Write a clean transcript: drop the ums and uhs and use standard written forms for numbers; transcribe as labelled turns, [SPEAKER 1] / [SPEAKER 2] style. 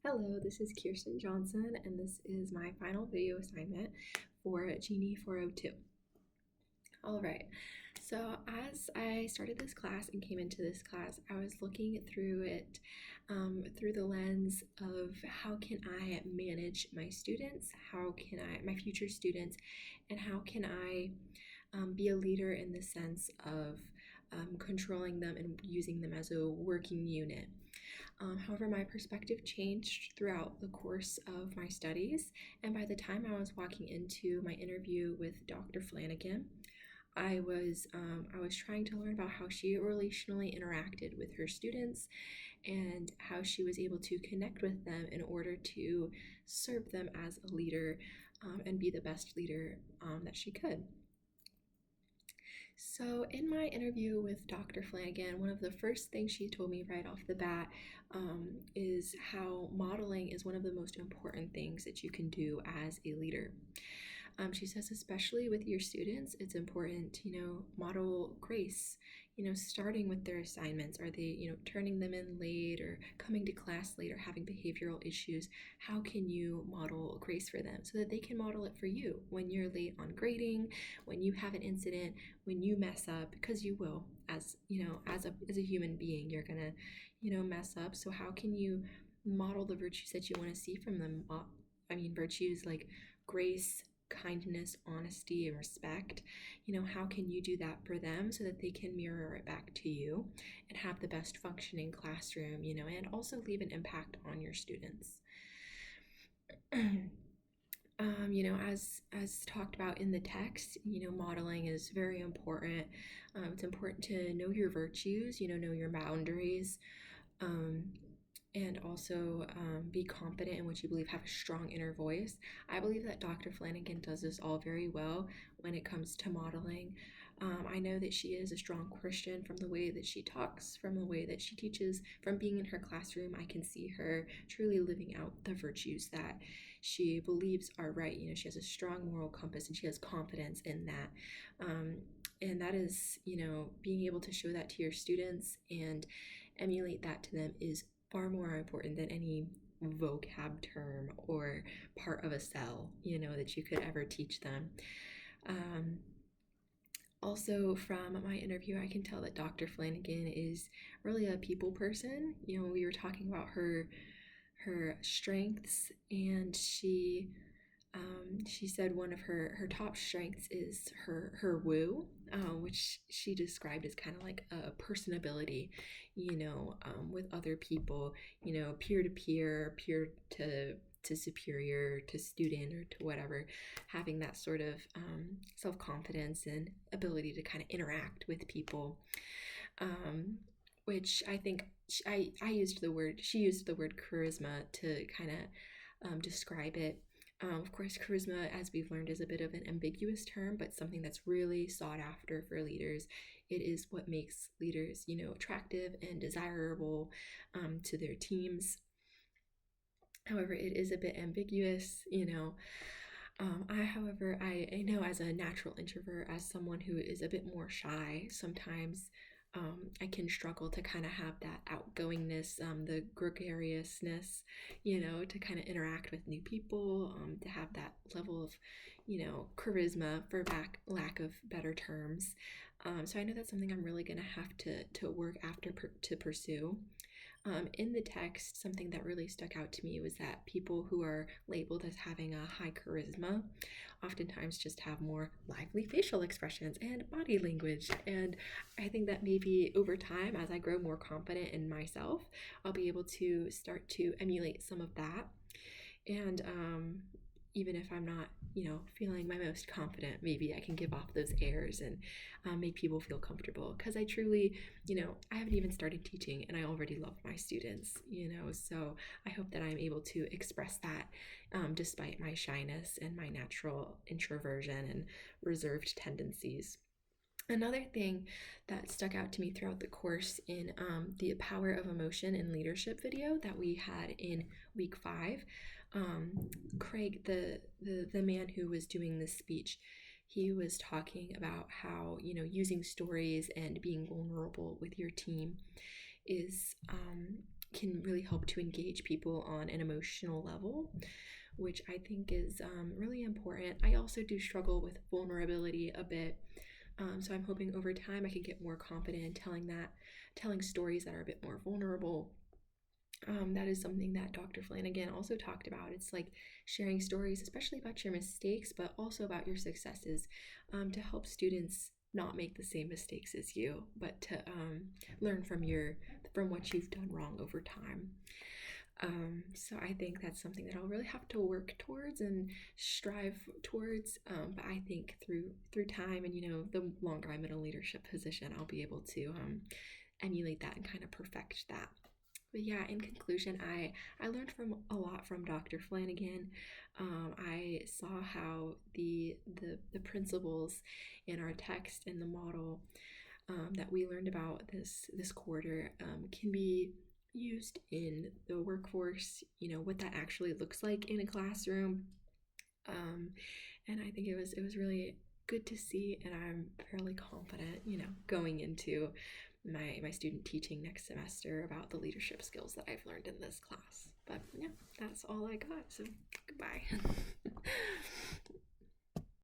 [SPEAKER 1] Hello, this is Kirsten Johnson, and this is my final video assignment for Genie 402. All right, so as I started this class and came into this class, I was looking through it through the lens of how can I manage my students, my future students, and how can I be a leader in the sense of controlling them and using them as a working unit. However, my perspective changed throughout the course of my studies, and by the time I was walking into my interview with Dr. Flanagan, I was trying to learn about how she relationally interacted with her students and how she was able to connect with them in order to serve them as a leader and be the best leader that she could. So, in my interview with Dr. Flanagan, one of the first things she told me right off the bat is how modeling is one of the most important things that you can do as a leader. She says, especially with your students, it's important to, model grace, starting with their assignments. Are they, turning them in late or coming to class late or having behavioral issues? How can you model grace for them so that they can model it for you when you're late on grading, when you have an incident, when you mess up, because you will, as as a human being, you're gonna, mess up. So how can you model the virtues that you want to see from them? Virtues like grace, kindness, honesty, and respect. How can you do that for them so that they can mirror it back to you and have the best functioning classroom, and also leave an impact on your students. As talked about in the text, modeling is very important. It's important to know your virtues, know your boundaries, um, and also be confident in what you believe, have a strong inner voice. I believe that Dr. Flanagan does this all very well when it comes to modeling. I know that she is a strong Christian from the way that she talks, from the way that she teaches, from being in her classroom. I can see her truly living out the virtues that she believes are right. She has a strong moral compass and she has confidence in that. And that is, being able to show that to your students and emulate that to them is far more important than any vocab term or part of a cell, that you could ever teach them. Also, from my interview, I can tell that Dr. Flanagan is really a people person. We were talking about her strengths, and she said one of her top strengths is her woo, which she described as kind of like a personability, with other people, peer to peer, peer to superior, to student, or to whatever, having that sort of self confidence and ability to kind of interact with people. Which I think I used the word, she used the word charisma to kind of describe it. Of course, charisma, as we've learned, is a bit of an ambiguous term, but something that's really sought after for leaders. It is what makes leaders, attractive and desirable to their teams. However, it is a bit ambiguous, I know as a natural introvert, as someone who is a bit more shy, sometimes I can struggle to kind of have that outgoingness, the gregariousness, to kind of interact with new people, to have that level of, charisma, for lack of better terms. So I know that's something I'm really going to have to work to pursue. In the text, something that really stuck out to me was that people who are labeled as having a high charisma oftentimes just have more lively facial expressions and body language. And I think that maybe over time, as I grow more confident in myself, I'll be able to start to emulate some of that. And even if I'm not, feeling my most confident, maybe I can give off those airs and make people feel comfortable. Because I truly, I haven't even started teaching and I already love my students, so I hope that I'm able to express that despite my shyness and my natural introversion and reserved tendencies. Another thing that stuck out to me throughout the course in the Power of Emotion and Leadership video that we had in week 5, Craig, the man who was doing this speech, he was talking about how, using stories and being vulnerable with your team is can really help to engage people on an emotional level, which I think is really important. I also do struggle with vulnerability a bit. So I'm hoping over time I can get more confident in telling stories that are a bit more vulnerable. That is something that Dr. Flanagan also talked about. It's like sharing stories, especially about your mistakes, but also about your successes, to help students not make the same mistakes as you, but to learn from what you've done wrong over time. So I think that's something that I'll really have to work towards and strive towards. But I think through time, and the longer I'm in a leadership position, I'll be able to emulate that and kind of perfect that. But yeah, in conclusion, I learned from a lot from Dr. Flanagan. I saw how the principles in our text and the model that we learned about this quarter can be used in the workforce. What that actually looks like in a classroom, um, and I think it was really good to see, and I'm fairly confident, going into my student teaching next semester about the leadership skills that I've learned in this class. But yeah, that's all I got. So goodbye.